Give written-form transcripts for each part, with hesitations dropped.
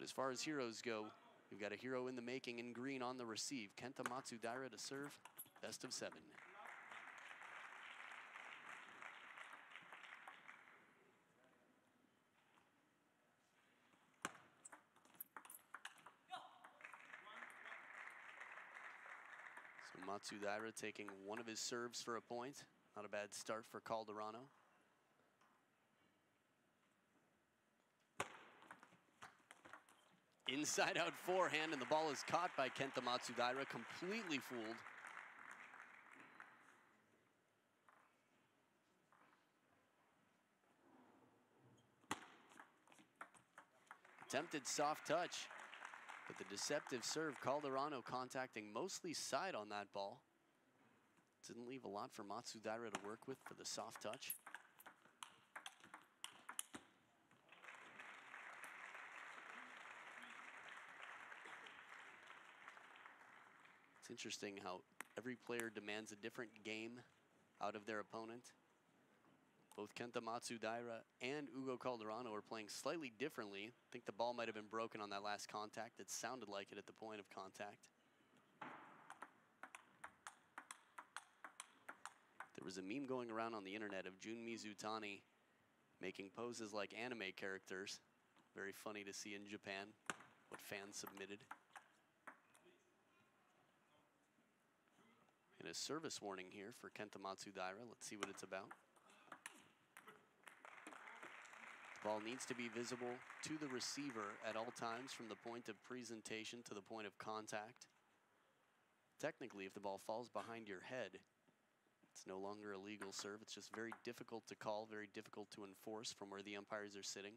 But as far as heroes go, we've got a hero in the making in green on the receive. Kenta Matsudaira to serve, best of 7. So Matsudaira taking one of his serves for a point. Not a bad start for Calderano. Inside out forehand, and the ball is caught by Kenta Matsudaira, completely fooled. Attempted soft touch, but the deceptive serve, Calderano contacting mostly side on that ball. Didn't leave a lot for Matsudaira to work with for the soft touch. It's interesting how every player demands a different game out of their opponent. Both Kenta Matsudaira and Hugo Calderano are playing slightly differently. I think the ball might have been broken on that last contact. It sounded like it at the point of contact. There was a meme going around on the internet of Jun Mizutani making poses like anime characters. Very funny to see in Japan, what fans submitted. And a service warning here for Kenta Matsudaira. Let's see what it's about. The ball needs to be visible to the receiver at all times from the point of presentation to the point of contact. Technically, if the ball falls behind your head, it's no longer a legal serve. It's just very difficult to call, very difficult to enforce from where the umpires are sitting.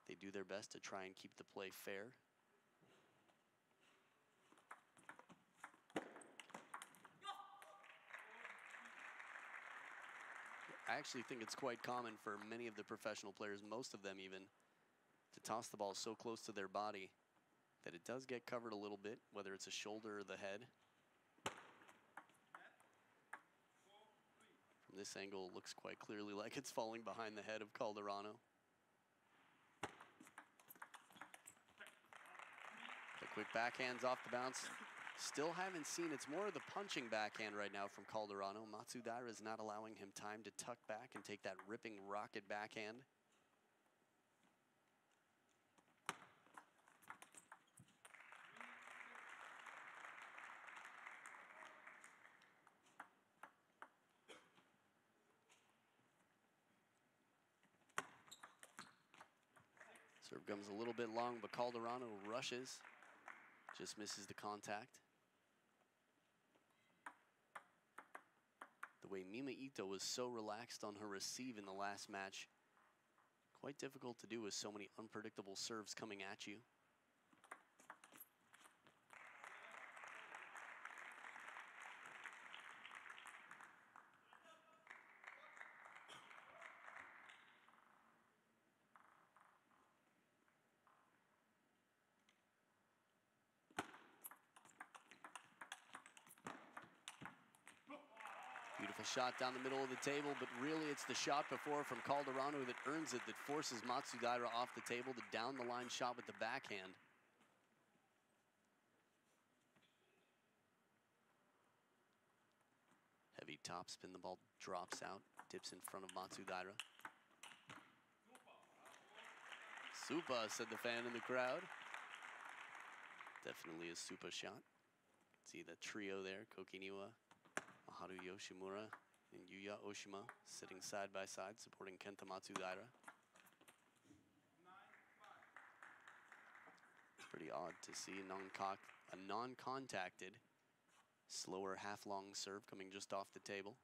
They do their best to try and keep the play fair. I actually think it's quite common for many of the professional players, most of them even, to toss the ball so close to their body that it does get covered a little bit, whether it's a shoulder or the head. From this angle, it looks quite clearly like it's falling behind the head of Calderano. The quick backhands off the bounce. Still haven't seen, it's more of the punching backhand right now from Calderano. Matsudaira is not allowing him time to tuck back and take that ripping rocket backhand. Serve comes a little bit long, but Calderano rushes. Just misses the contact. The way Mima Ito was so relaxed on her receive in the last match, quite difficult to do with so many unpredictable serves coming at you. Beautiful shot down the middle of the table, but really it's the shot before from Calderano that earns it, that forces Matsudaira off the table. The down the line shot with the backhand. Heavy topspin, the ball drops out, dips in front of Matsudaira. Supa, said the fan in the crowd. Definitely a Supa shot. See the trio there, Kokiniwa, Maharu Yoshimura, and Yuya Oshima sitting side by side, supporting Kenta Matsudaira. Pretty odd to see a non-contacted, slower half-long serve coming just off the table.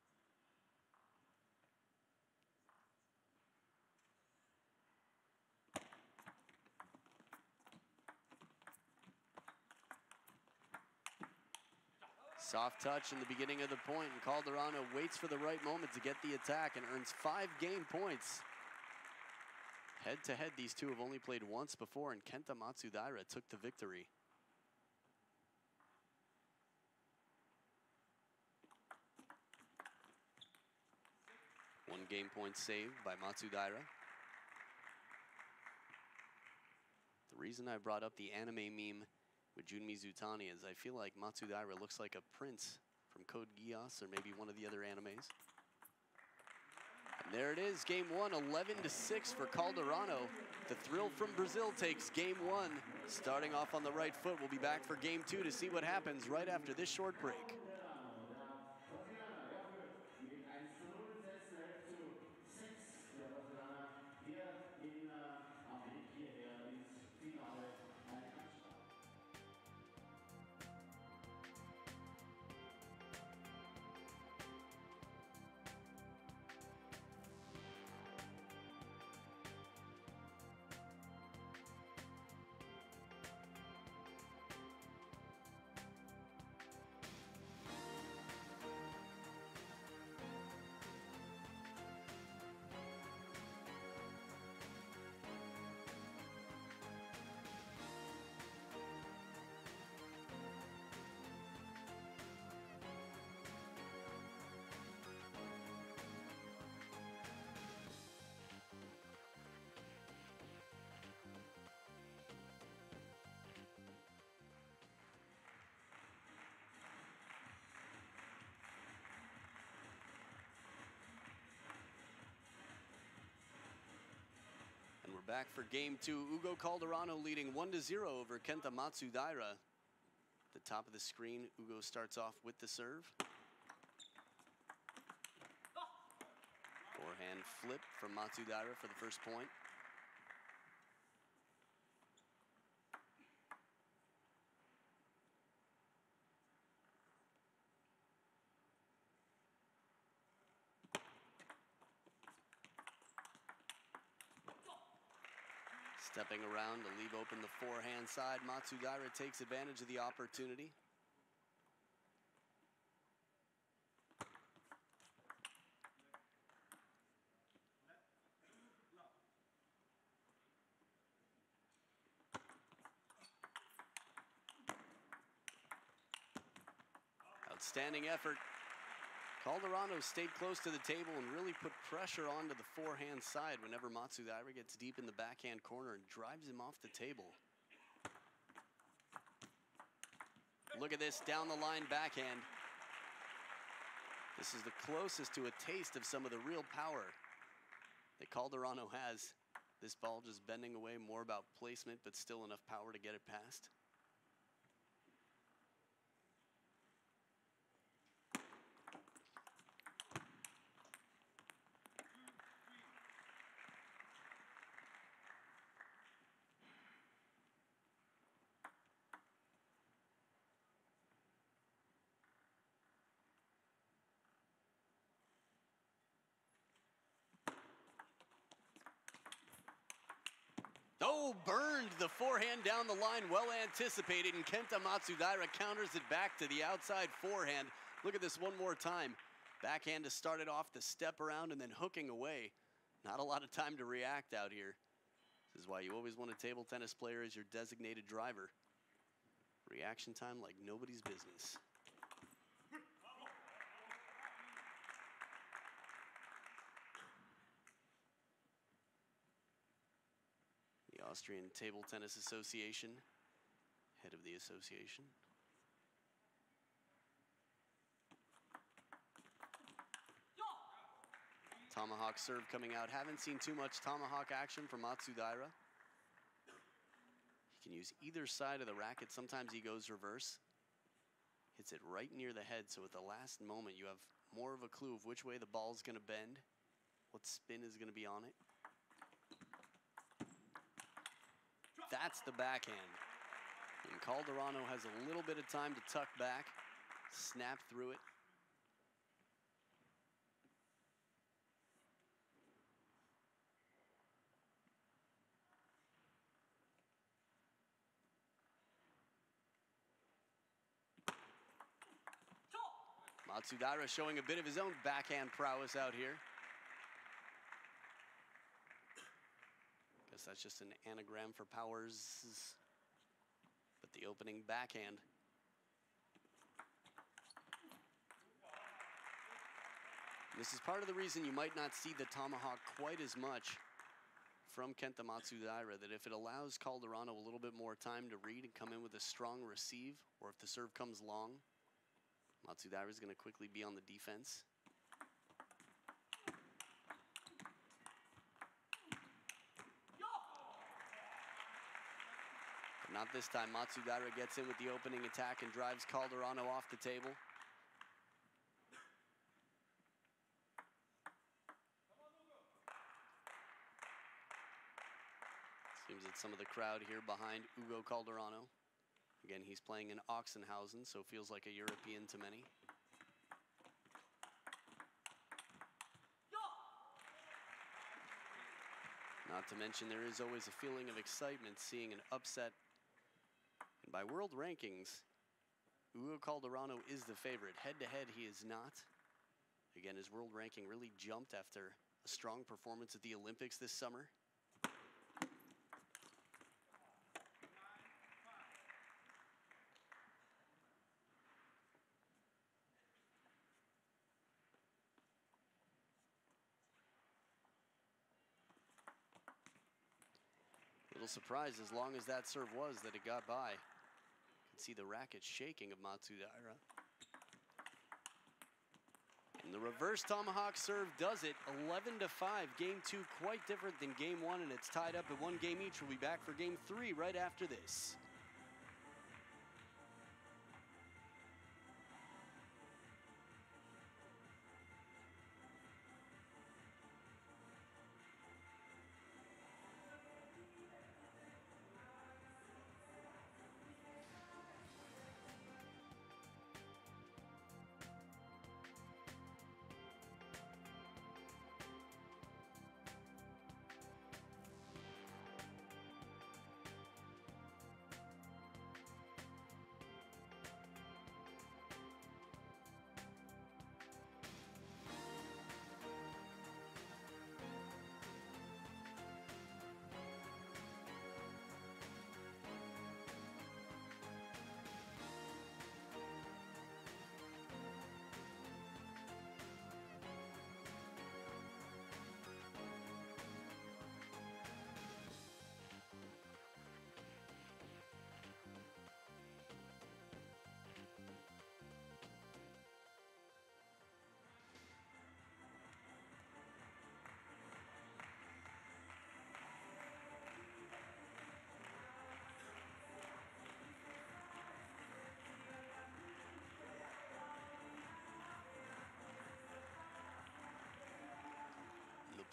Soft touch in the beginning of the point, and Calderano waits for the right moment to get the attack and earns 5 game points. Head-to-head, these two have only played once before, and Kenta Matsudaira took the victory. One game point saved by Matsudaira. 3 reason I brought up the anime meme with Jun Mizutani is I feel like Matsudaira looks like a prince from Code Geass or maybe one of the other animes. And there it is, game one, 11-6 for Calderano. The Thrill from Brazil takes game one. Starting off on the right foot, we'll be back for game two to see what happens right after this short break. We're back for game two. Hugo Calderano leading 1-0 over Kenta Matsudaira. At the top of the screen, Hugo starts off with the serve. Forehand flip from Matsudaira for the first point. Stepping around to leave open the forehand side, Matsudaira takes advantage of the opportunity. Outstanding effort. Calderano stayed close to the table and really put pressure onto the forehand side whenever Matsudaira gets deep in the backhand corner and drives him off the table. Look at this down the line backhand. This is the closest to a taste of some of the real power that Calderano has. This ball just bending away, more about placement, but still enough power to get it past. Oh, burned the forehand down the line, well anticipated, and Kenta Matsudaira counters it back to the outside forehand. Look at this one more time. Backhand to start it off, the step around, and then hooking away. Not a lot of time to react out here. This is why you always want a table tennis player as your designated driver. Reaction time like nobody's business. Austrian Table Tennis Association, head of the association. Tomahawk serve coming out. Haven't seen too much tomahawk action from Matsudaira. He can use either side of the racket. Sometimes he goes reverse. Hits it right near the head, so at the last moment you have more of a clue of which way the ball's going to bend, what spin is going to be on it. That's the backhand. And Calderano has a little bit of time to tuck back, snap through it. Matsudaira showing a bit of his own backhand prowess out here. Guess that's just an anagram for powers, but the opening backhand. This is part of the reason you might not see the tomahawk quite as much from Kenta Matsudaira that if it allows Calderano a little bit more time to read and come in with a strong receive, or if the serve comes long, Matsudaira is going to quickly be on the defense. But not this time. Matsudaira gets in with the opening attack and drives Calderano off the table. Seems that some of the crowd here behind Hugo Calderano. Again, he's playing in Oxenhausen, so feels like a European to many. Not to mention, there is always a feeling of excitement seeing an upset. And by world rankings, Hugo Calderano is the favorite. Head-to-head, he is not. Again, his world ranking really jumped after a strong performance at the Olympics this summer. Little surprised, as long as that serve was, that it got by. You can see the racket shaking of Matsudaira. And the reverse tomahawk serve does it. 11-5. Game 2 quite different than game 1, and it's tied up at 1 game each. We'll be back for game 3 right after this.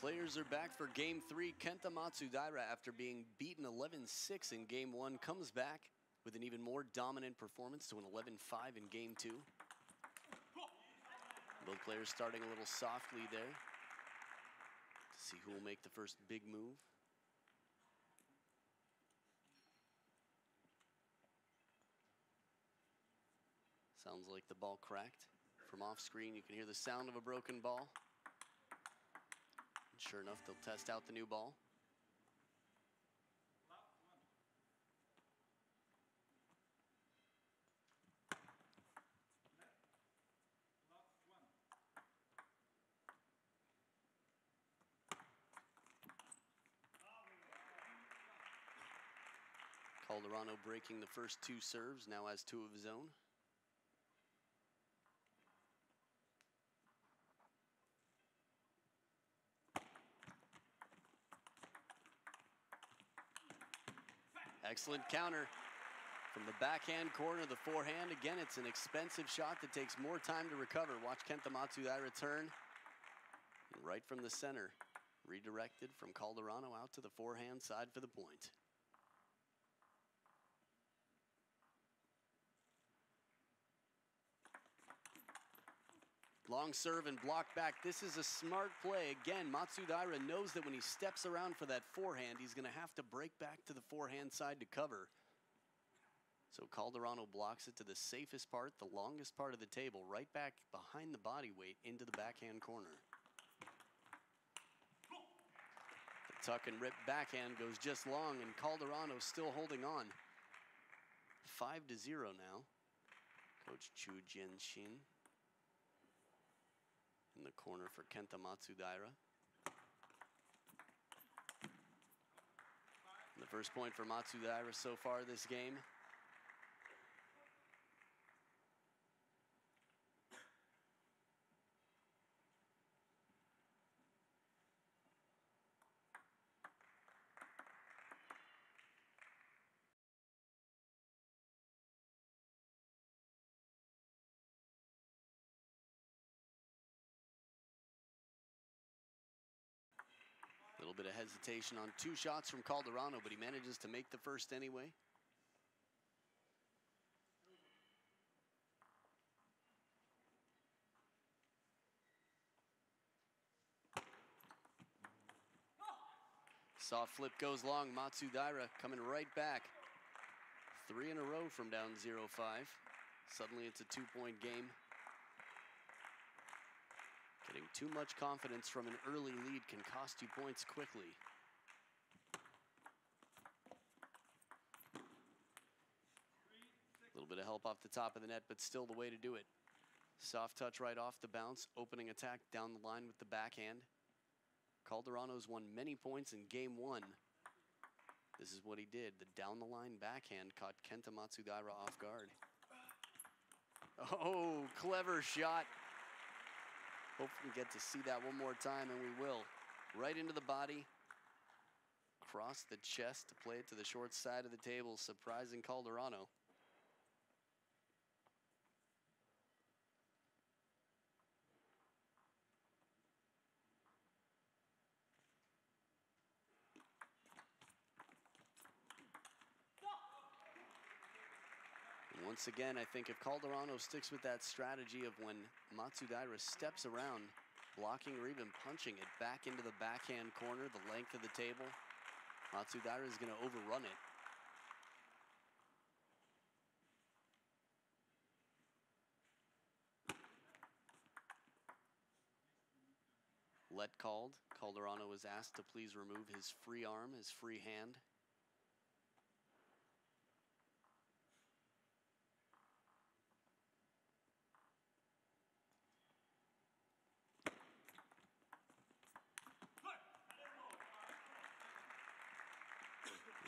Players are back for game 3. Kenta Matsudaira, after being beaten 11-6 in game 1, comes back with an even more dominant performance to an 11-5 in game 2. Both players starting a little softly there to see who will make the first big move. Sounds like the ball cracked. From off screen, you can hear the sound of a broken ball. Sure enough, they'll test out the new ball. Calderano breaking the first 2 serves, now has 2 of his own. Excellent counter from the backhand corner, the forehand. Again, it's an expensive shot that takes more time to recover. Watch Kenta Matsudaira turn. And right from the center, redirected from Calderano out to the forehand side for the point. Long serve and block back. This is a smart play. Again, Matsudaira knows that when he steps around for that forehand, he's going to have to break back to the forehand side to cover. So Calderano blocks it to the safest part, the longest part of the table, right back behind the body weight into the backhand corner. The tuck and rip backhand goes just long, and Calderano still holding on. 5-0 now. Coach Chu Jian-shin in the corner for Kenta Matsudaira. The first point for Matsudaira so far this game. A little bit of hesitation on two shots from Calderano, but he manages to make the first anyway. Soft flip goes long. Matsudaira coming right back. 3 in a row from down 0-5. Suddenly it's a 2-point game. Getting too much confidence from an early lead can cost you points quickly. A little bit of help off the top of the net, but still the way to do it. Soft touch right off the bounce, opening attack down the line with the backhand. Calderano's won many points in game 1. This is what he did. The down the line backhand caught Kenta Matsudaira off guard. Oh, clever shot. Hope we get to see that one more time, and we will. Right into the body, across the chest to play it to the short side of the table, surprising Calderano. Once again, I think if Calderano sticks with that strategy of when Matsudaira steps around, blocking or even punching it back into the backhand corner, the length of the table, Matsudaira is going to overrun it. Let called. Calderano was asked to please remove his free arm, his free hand.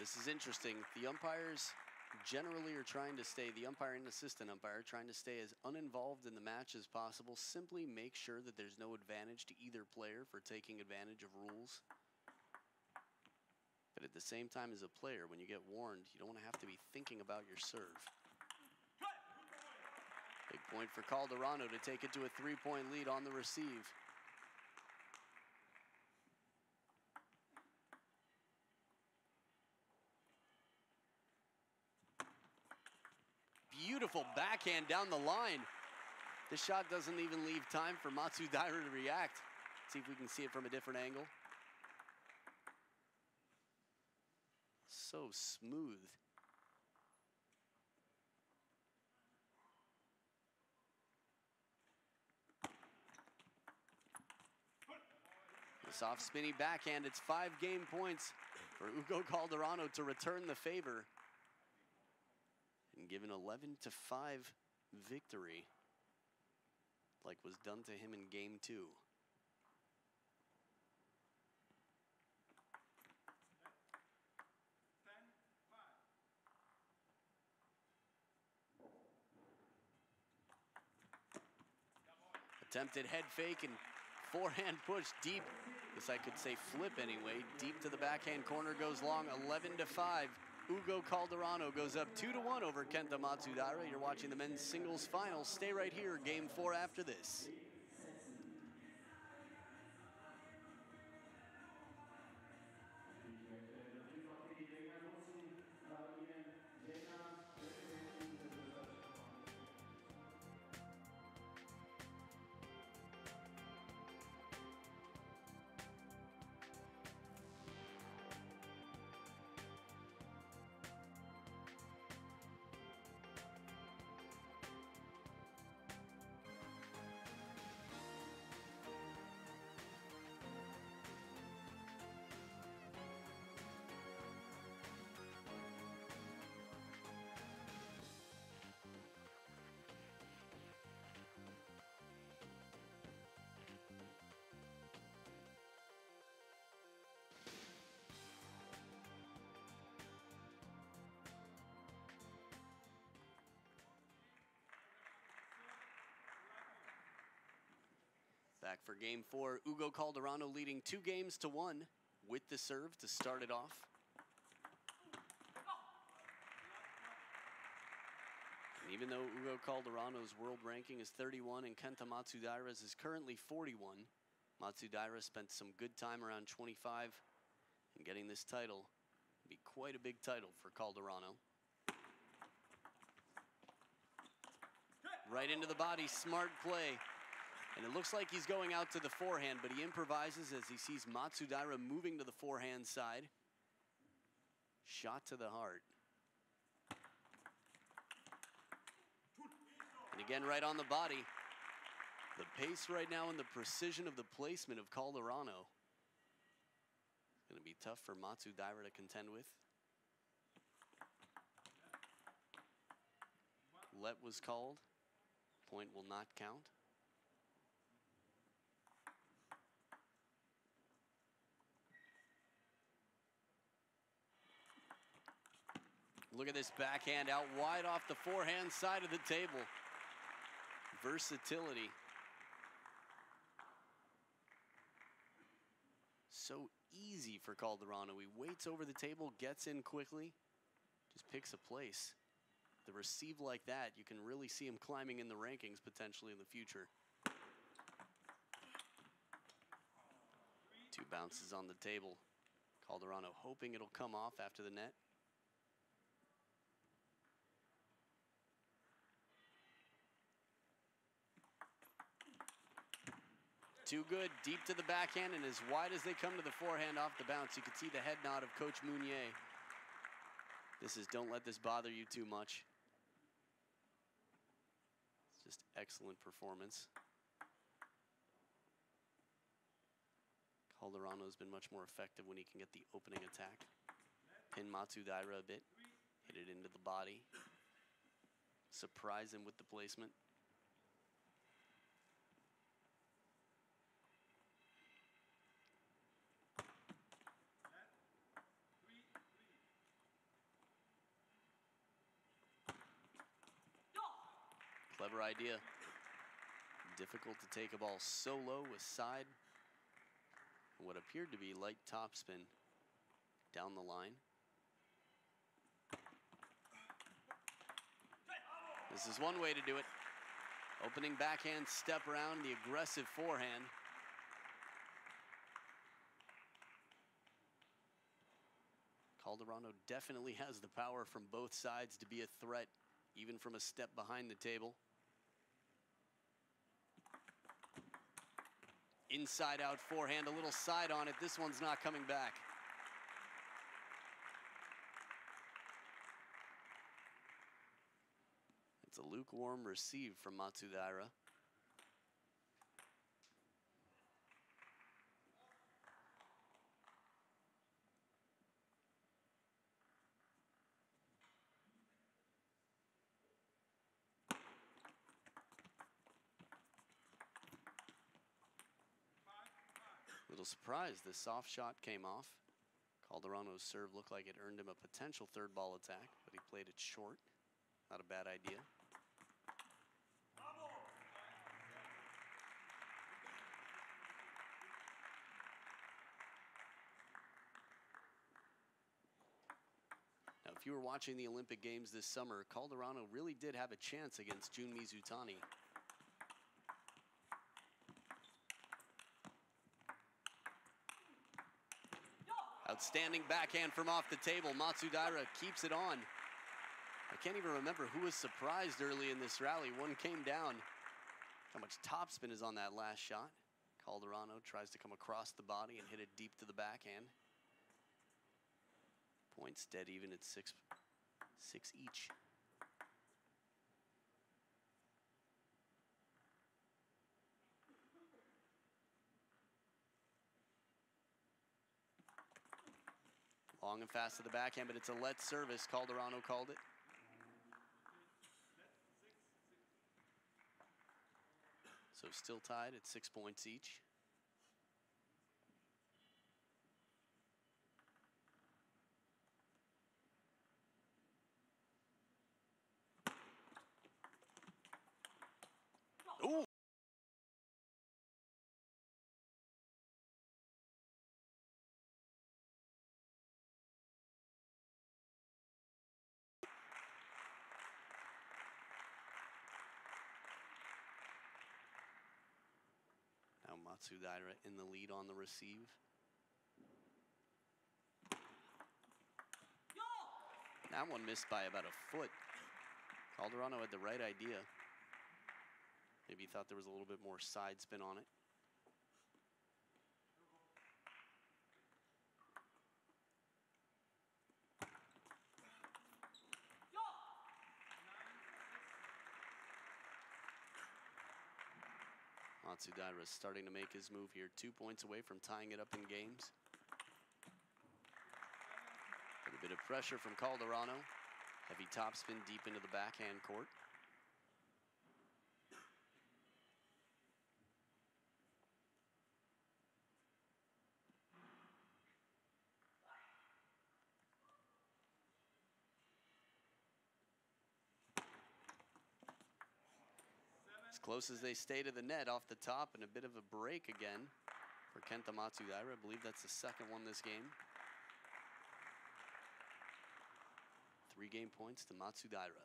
This is interesting. The umpires generally are trying to stay, the umpire and assistant umpire, trying to stay as uninvolved in the match as possible. Simply make sure that there's no advantage to either player for taking advantage of rules. But at the same time, as a player, when you get warned, you don't want to have to be thinking about your serve. Big point for Calderano to take it to a 3-point lead on the receive. Beautiful backhand down the line. This shot doesn't even leave time for Matsudaira to react. See if we can see it from a different angle. So smooth. The soft spinny backhand, it's 5 game points for Hugo Calderano to return the favor and give an 11-5 victory like was done to him in game 2. Attempted head fake and forehand push deep. This I could say flip anyway. Deep to the backhand corner goes long, 11-5. Hugo Calderano goes up 2-1 over Kenta Matsudaira. You're watching the men's singles final. Stay right here, game 4 after this. back for game 4. Hugo Calderano leading 2-1 with the serve to start it off. And even though Hugo Calderano's world ranking is 31 and Kenta Matsudaira's is currently 41, Matsudaira spent some good time around 25, and getting this title would be quite a big title for Calderano. Right into the body, smart play. And it looks like he's going out to the forehand, but he improvises as he sees Matsudaira moving to the forehand side. Shot to the heart. And again, right on the body. The pace right now and the precision of the placement of Calderano. Going to be tough for Matsudaira to contend with. Let was called. Point will not count. Look at this backhand out wide off the forehand side of the table. Versatility. So easy for Calderano. He waits over the table, gets in quickly, just picks a place. The receive like that, you can really see him climbing in the rankings potentially in the future. 2 bounces on the table. Calderano hoping it'll come off after the net. Too good, deep to the backhand, and as wide as they come to the forehand off the bounce, you can see the head nod of Coach Mounier. This is don't let this bother you too much. It's just excellent performance. Calderano's been much more effective when he can get the opening attack. Pin Matsudaira a bit, hit it into the body. Surprise him with the placement. Clever idea. Difficult to take a ball so low with side. What appeared to be light topspin down the line. This is one way to do it. Opening backhand, step around, the aggressive forehand. Calderano definitely has the power from both sides to be a threat, even from a step behind the table. Inside out forehand, a little side on it. This one's not coming back. It's a lukewarm receive from Matsudaira. Little surprise, the soft shot came off. Calderano's serve looked like it earned him a potential third ball attack, but he played it short. Not a bad idea. Now, if you were watching the Olympic Games this summer, Calderano really did have a chance against Jun Mizutani. Outstanding backhand from off the table. Matsudaira keeps it on. I can't even remember who was surprised early in this rally. One came down. How much topspin is on that last shot. Calderano tries to come across the body and hit it deep to the backhand. Points dead even at 6 each. Long and fast to the backhand, but it's a let service. Calderano called it. So still tied at 6 points each. Ooh. Matsudaira in the lead on the receive. That one missed by about a foot. Calderano had the right idea. Maybe he thought there was a little bit more side spin on it. Matsudaira is starting to make his move here. 2 points away from tying it up in games. A bit of pressure from Calderano. Heavy topspin deep into the backhand court. As close as they stay to the net off the top, and a bit of a break again for Kenta Matsudaira. I believe that's the second one this game. 3 game points to Matsudaira.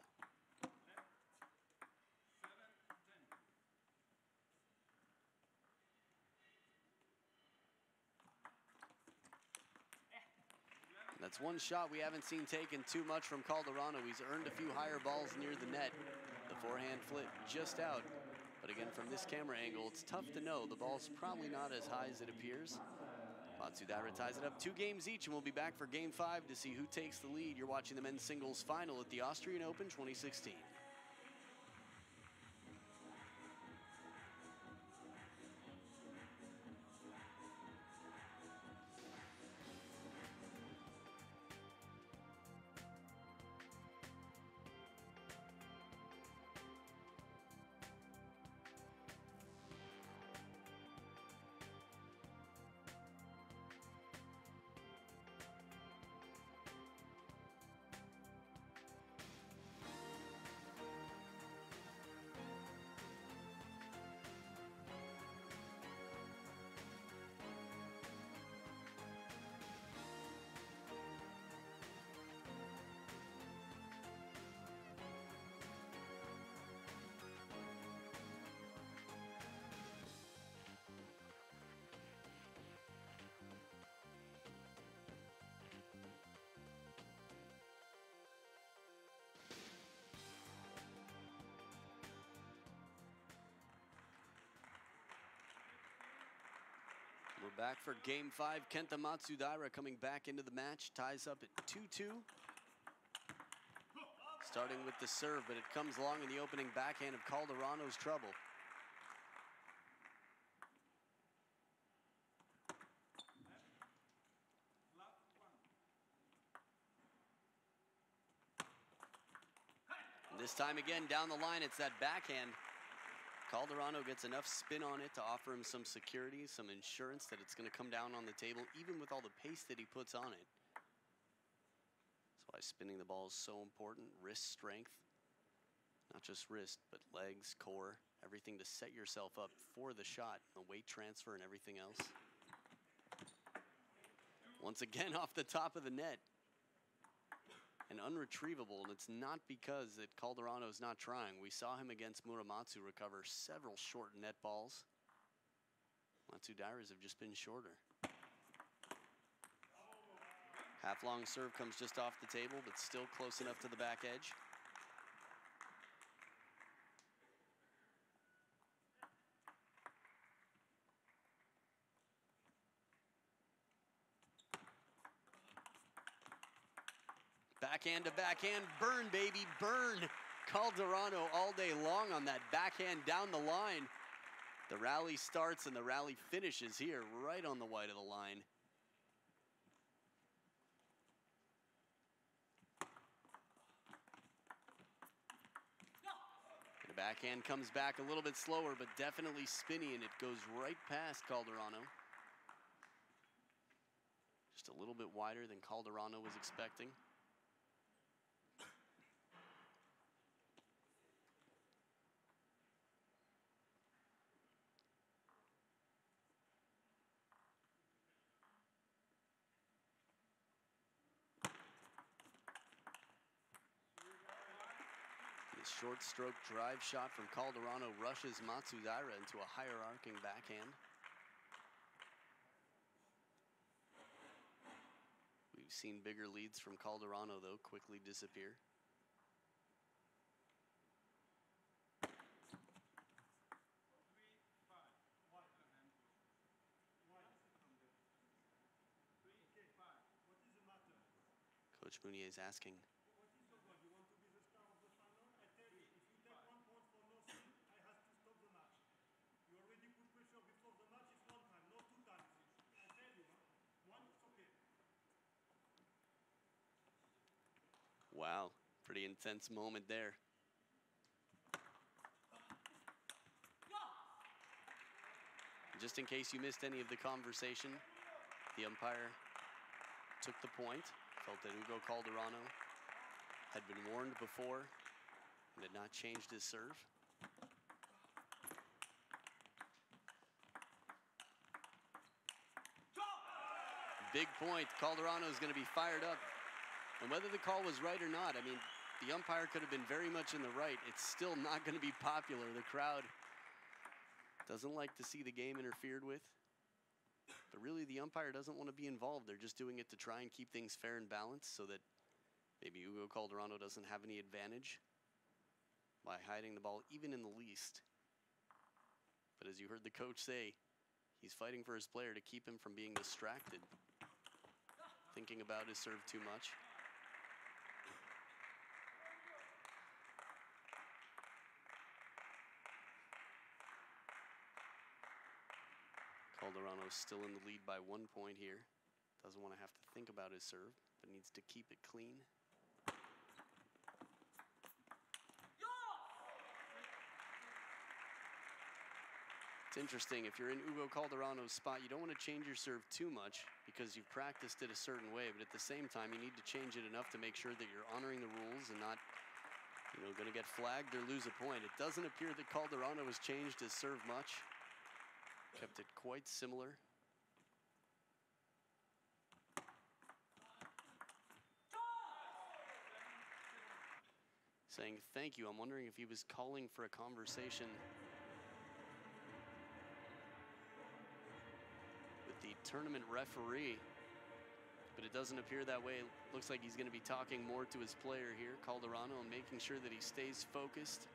That's one shot we haven't seen taken too much from Calderano. He's earned a few higher balls near the net. The forehand flit just out. But again, from this camera angle, it's tough to know. The ball's probably not as high as it appears. Matsudaira ties it up 2 games each, and we'll be back for game 5 to see who takes the lead. You're watching the men's singles final at the Austrian Open 2016. We're back for game 5. Kenta Matsudaira coming back into the match. Ties up at 2-2. Starting with the serve, but it comes along in the opening backhand of Calderano's trouble. And this time again, down the line, it's that backhand. Calderano gets enough spin on it to offer him some security, some insurance that it's going to come down on the table, even with all the pace that he puts on it. That's why spinning the ball is so important. Wrist strength, not just wrist, but legs, core, everything to set yourself up for the shot, the weight transfer and everything else. Once again, off the top of the net. And unretrievable, and it's not because that Calderano's not trying. We saw him against Muramatsu recover several short net balls. Matsudairas have just been shorter. Half-long serve comes just off the table, but still close enough to the back edge. Backhand to backhand, burn, baby, burn. Calderano all day long on that backhand down the line. The rally starts and the rally finishes here, right on the white of the line. The backhand comes back a little bit slower, but definitely spinny, and it goes right past Calderano. Just a little bit wider than Calderano was expecting. Short stroke drive shot from Calderano rushes Matsudaira into a higher arcing backhand. seen bigger leads from Calderano, though, quickly disappear. Coach Mounier is asking. What is your goal? You want to be the star of the final? I tell you, if you take 1 point for nothing, I have to stop the match. You already put pressure before the match. It's 1 time, not 2 times. I tell you, huh? 1, it's okay. Wow, pretty intense moment there. Just in case you missed any of the conversation, the umpire took the point, felt that Hugo Calderano had been warned before and had not changed his serve. Big point. Calderano is going to be fired up. And whether the call was right or not, I mean, the umpire could have been very much in the right. It's still not going to be popular. The crowd doesn't like to see the game interfered with. But really, the umpire doesn't want to be involved. They're just doing it to try and keep things fair and balanced so that maybe Hugo Calderano doesn't have any advantage by hiding the ball even in the least. But as you heard the coach say, he's fighting for his player to keep him from being distracted, thinking about his serve too much. Calderano's still in the lead by 1 point here. Doesn't want to have to think about his serve, but needs to keep it clean. It's interesting, if you're in Hugo Calderano's spot, you don't want to change your serve too much because you've practiced it a certain way, but at the same time, you need to change it enough to make sure that you're honoring the rules and not, going to get flagged or lose a point. It doesn't appear that Calderano has changed his serve much. Kept it quite similar. Saying thank you. I'm wondering if he was calling for a conversation with the tournament referee, but it doesn't appear that way. It looks like he's going to be talking more to his player here, Calderano, and making sure that he stays focused,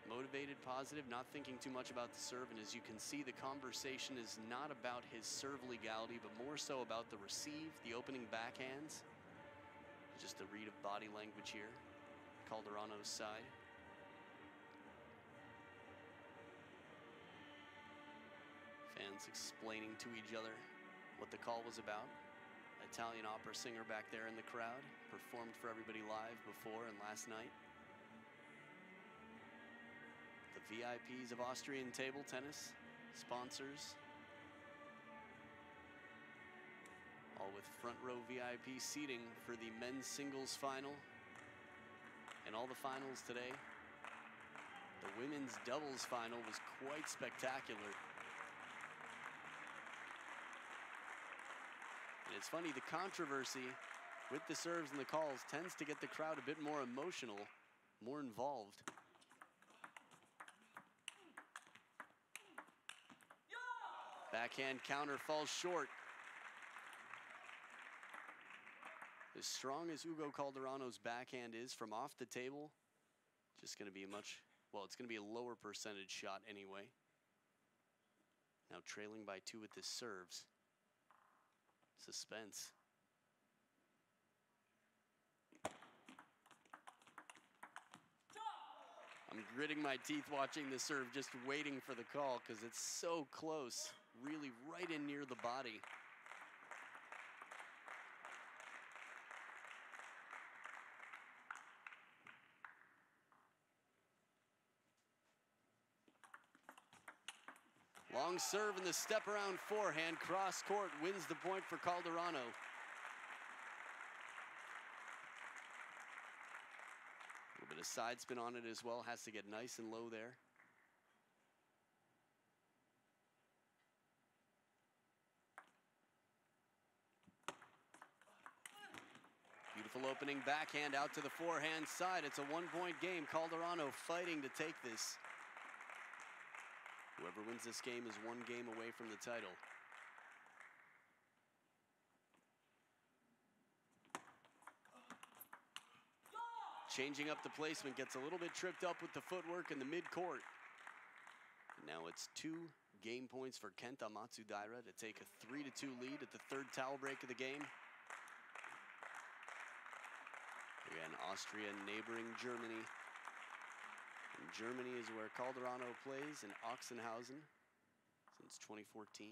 motivated, positive, not thinking too much about the serve. And as you can see, the conversation is not about his serve legality, but more so about the receive, the opening backhands. Just a read of body language here, Calderano's side. Fans explaining to each other what the call was about. Italian opera singer back there in the crowd, performed for everybody live before and last night. The VIPs of Austrian table tennis, sponsors, all with front row VIP seating for the men's singles final and all the finals today. The women's doubles final was quite spectacular. And it's funny, the controversy with the serves and the calls tends to get the crowd a bit more emotional, more involved. Backhand counter falls short. As strong as Hugo Calderano's backhand is from off the table, just going to be it's going to be a lower percentage shot anyway. Now trailing by 2 with his serves. Suspense. I'm gritting my teeth watching the serve, just waiting for the call because it's so close, really right in near the body. Long serve and the step around forehand, cross court, wins the point for Calderano. A little bit of side spin on it as well, has to get nice and low there. Beautiful opening backhand out to the forehand side. It's a 1-point game. Calderano fighting to take this. Whoever wins this game is 1 game away from the title. changing up the placement, gets a little bit tripped up with the footwork in the mid-court. Now it's 2 game points for Kenta Matsudaira to take a 3-2 lead at the third towel break of the game. Again, Austria neighboring Germany. And Germany is where Calderano plays in Oxenhausen since 2014.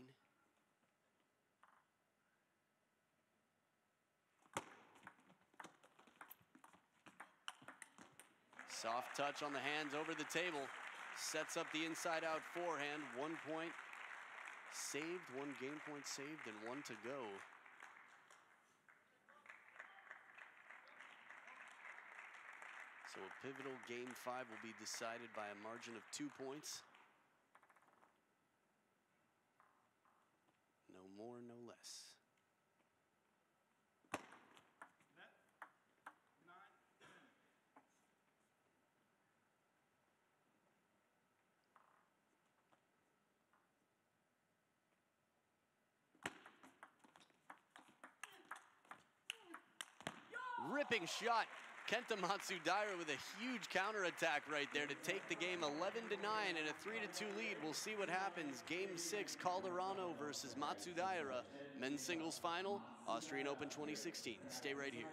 Soft touch on the hands over the table. Sets up the inside-out forehand. 1 point saved, 1 game point saved, and 1 to go. So a pivotal game 5 will be decided by a margin of 2 points. No more, no less. Ripping shot. Kenta Matsudaira with a huge counterattack right there to take the game 11-9 and a 3-2 lead. We'll see what happens. Game 6, Calderano versus Matsudaira. Men's singles final, Austrian Open 2016. Stay right here.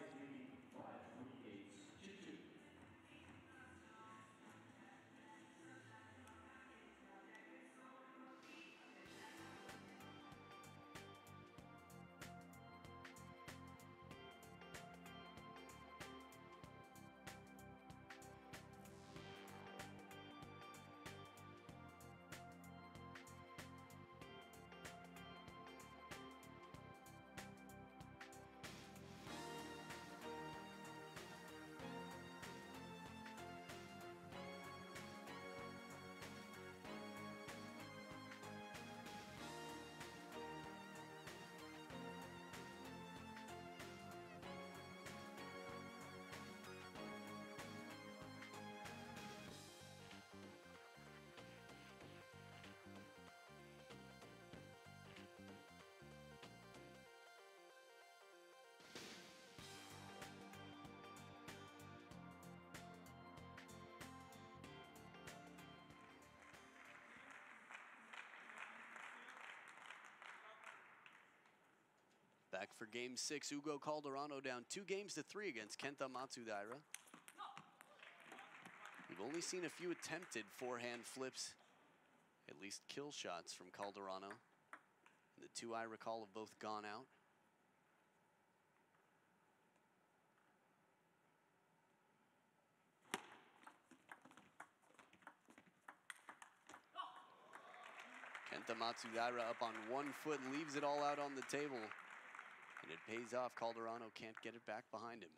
Back for game 6, Hugo Calderano down 2 games to 3 against Kenta Matsudaira. We've only seen a few attempted forehand flips, at least kill shots from Calderano. And the 2 I recall have both gone out. Kenta Matsudaira up on 1 foot, leaves it all out on the table. And it pays off. Calderano can't get it back behind him.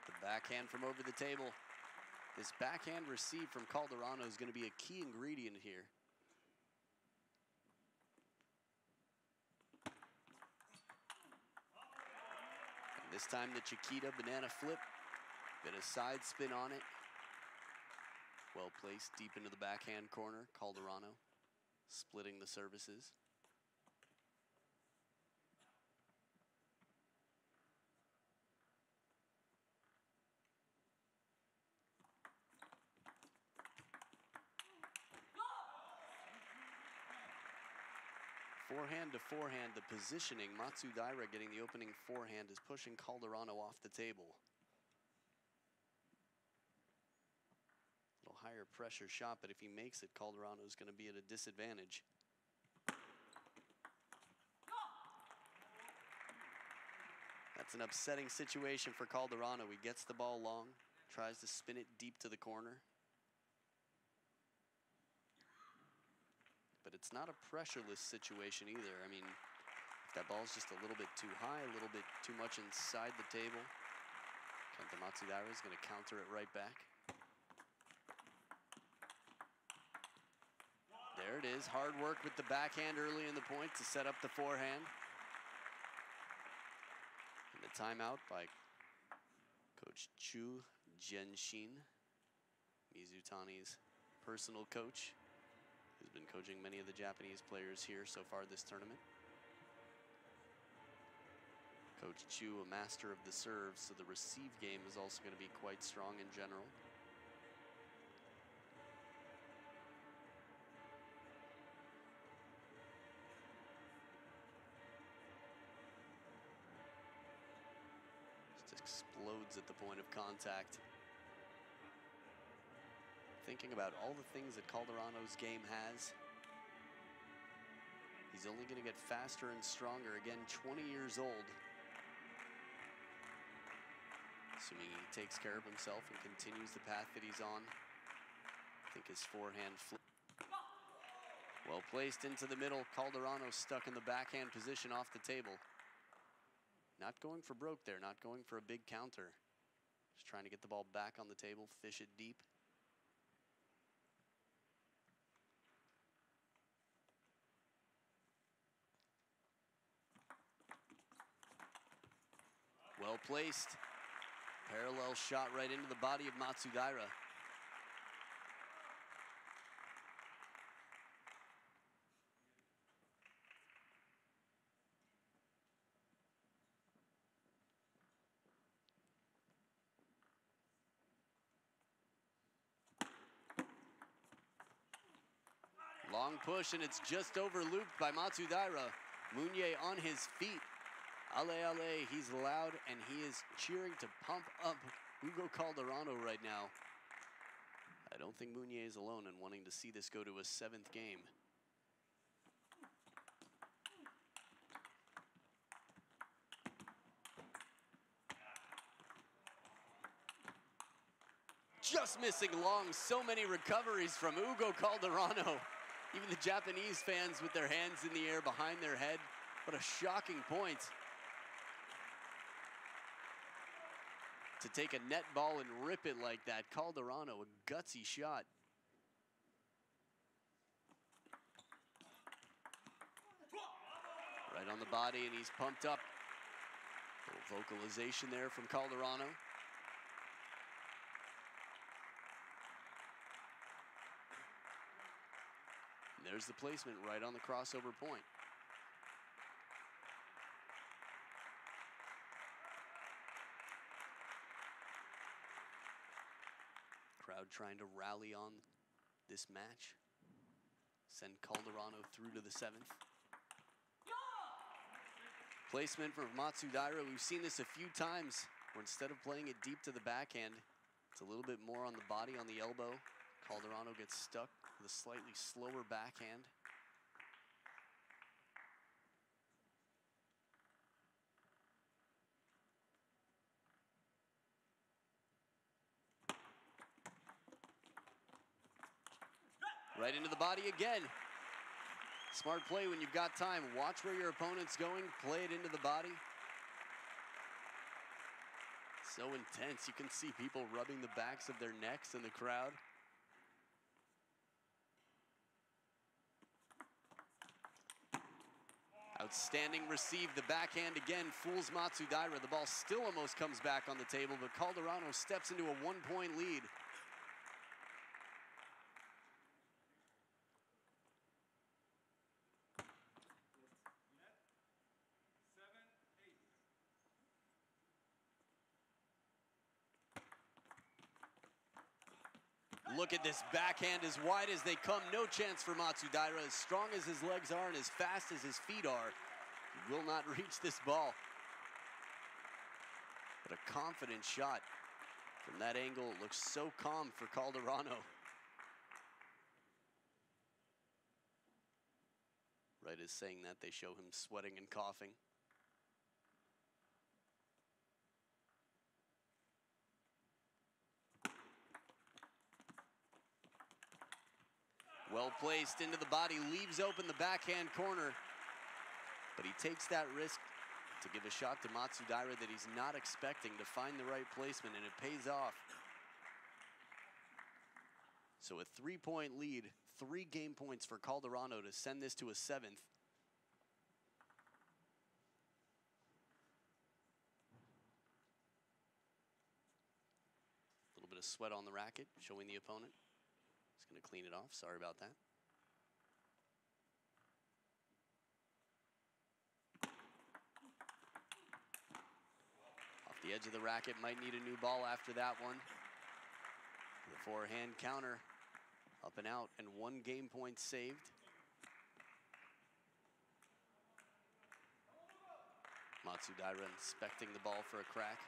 The backhand from over the table. This backhand receive from Calderano is going to be a key ingredient here. And this time the Chiquita banana flip. Bit of side spin on it. Well placed deep into the backhand corner. Calderano splitting the services. Forehand to forehand, the positioning, Matsudaira getting the opening forehand is pushing Calderano off the table. Higher pressure shot, but if he makes it, Calderano is going to be at a disadvantage. That's an upsetting situation for Calderano. He gets the ball long, tries to spin it deep to the corner. But it's not a pressureless situation either. I mean, if that ball's just a little bit too high, a little bit too much inside the table, Kenta Matsudaira is going to counter it right back. There it is, hard work with the backhand early in the point to set up the forehand. And the timeout by Coach Chu Jinshin, Mizutani's personal coach, who's been coaching many of the Japanese players here so far this tournament. Coach Chu, a master of the serve, so the receive game is also going to be quite strong in general. Just explodes at the point of contact. Thinking about all the things that Calderano's game has, he's only going to get faster and stronger. Again, 20 years old. Assuming he takes care of himself and continues the path that he's on. I think his forehand flip. Well placed into the middle. Calderano stuck in the backhand position off the table. Not going for broke there, not going for a big counter. Just trying to get the ball back on the table, fish it deep. Well placed. Parallel shot right into the body of Matsudaira. Long push, and it's just overlooped by Matsudaira. Meunier on his feet. Ale, he's loud, and he is cheering to pump up Hugo Calderano right now. I don't think Meunier is alone in wanting to see this go to a 7th game. Just missing long, so many recoveries from Hugo Calderano. Even the Japanese fans with their hands in the air behind their head. What a shocking point. To take a net ball and rip it like that. Calderano, a gutsy shot. Right on the body, and he's pumped up. A little vocalization there from Calderano. And there's the placement right on the crossover point. Crowd trying to rally on this match. Send Calderano through to the 7th. Placement from Matsudaira. We've seen this a few times where instead of playing it deep to the backhand, it's a little bit more on the body, on the elbow. Calderano gets stuck with a slightly slower backhand. Right into the body again. Smart play when you've got time. Watch where your opponent's going, play it into the body. So intense, you can see people rubbing the backs of their necks in the crowd. Outstanding receive, the backhand again fools Matsudaira. The ball still almost comes back on the table, but Calderano steps into a 1-point lead. Look at this backhand as wide as they come. No chance for Matsudaira. As strong as his legs are and as fast as his feet are, he will not reach this ball. But a confident shot from that angle. It looks so calm for Calderano. Right as saying that, they show him sweating and coughing. Well placed into the body, leaves open the backhand corner. But he takes that risk to give a shot to Matsudaira that he's not expecting, to find the right placement, and it pays off. So a 3-point lead, 3 game points for Calderano to send this to a 7th. A little bit of sweat on the racket, showing the opponent. Just going to clean it off. Sorry about that. Off the edge of the racket, might need a new ball after that one. The forehand counter, up and out, and 1 game point saved. Matsudaira inspecting the ball for a crack.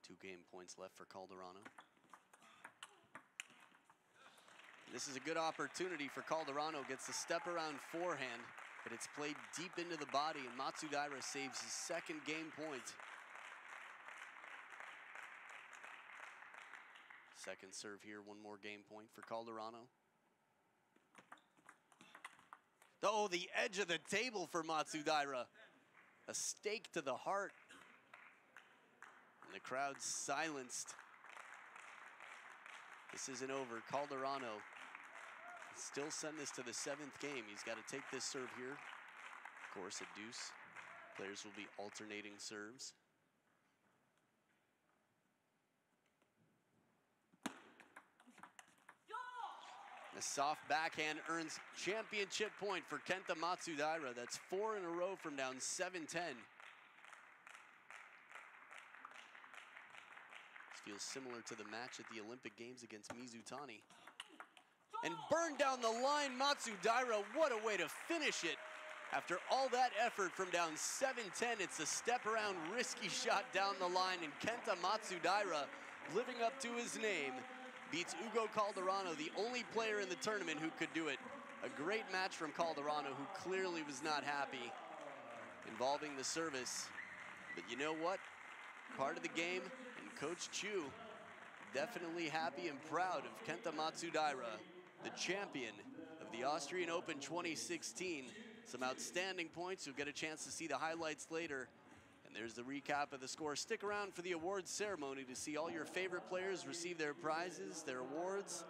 Two game points left for Calderano. This is a good opportunity for Calderano. Gets the step around forehand, but it's played deep into the body, and Matsudaira saves his 2nd game point. Second serve here, 1 more game point for Calderano. Oh, the edge of the table for Matsudaira. A stake to the heart. And the crowd's silenced. This isn't over. Calderano still send this to the 7th game. He's got to take this serve here. Of course, a deuce. Players will be alternating serves. A soft backhand earns championship point for Kenta Matsudaira. That's 4 in a row from down 7-10. This feels similar to the match at the Olympic Games against Mizutani. And burned down the line, Matsudaira. What a way to finish it. After all that effort from down 7-10, it's a step around risky shot down the line, and Kenta Matsudaira, living up to his name, beats Hugo Calderano, the only player in the tournament who could do it. A great match from Calderano, who clearly was not happy, involving the service. But you know what? Part of the game, and Coach Chu definitely happy and proud of Kenta Matsudaira, the champion of the Austrian Open 2016. Some outstanding points. You'll get a chance to see the highlights later. And there's the recap of the score. Stick around for the awards ceremony to see all your favorite players receive their prizes, their awards,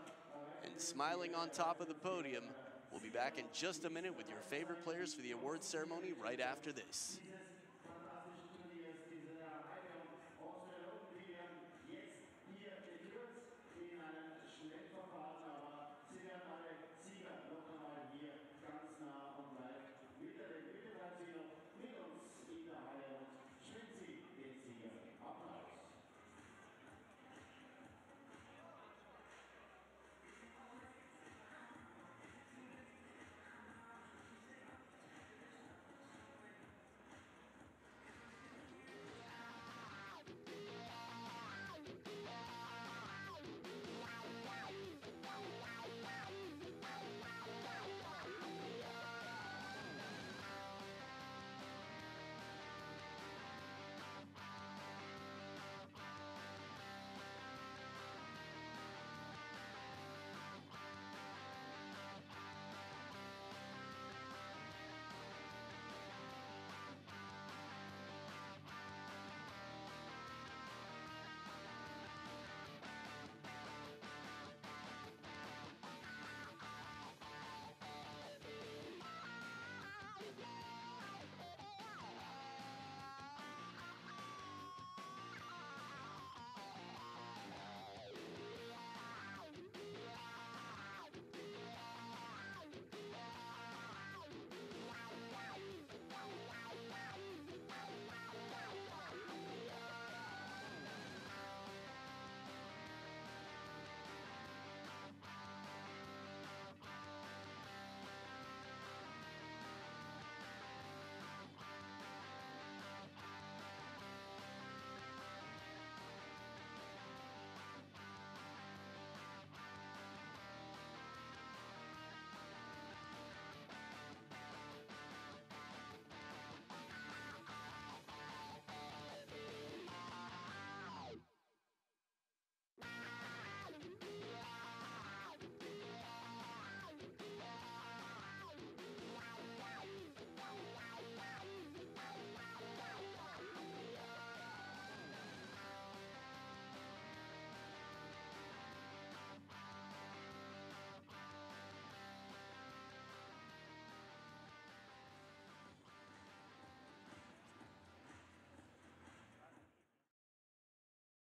and smiling on top of the podium. We'll be back in just a minute with your favorite players for the awards ceremony right after this.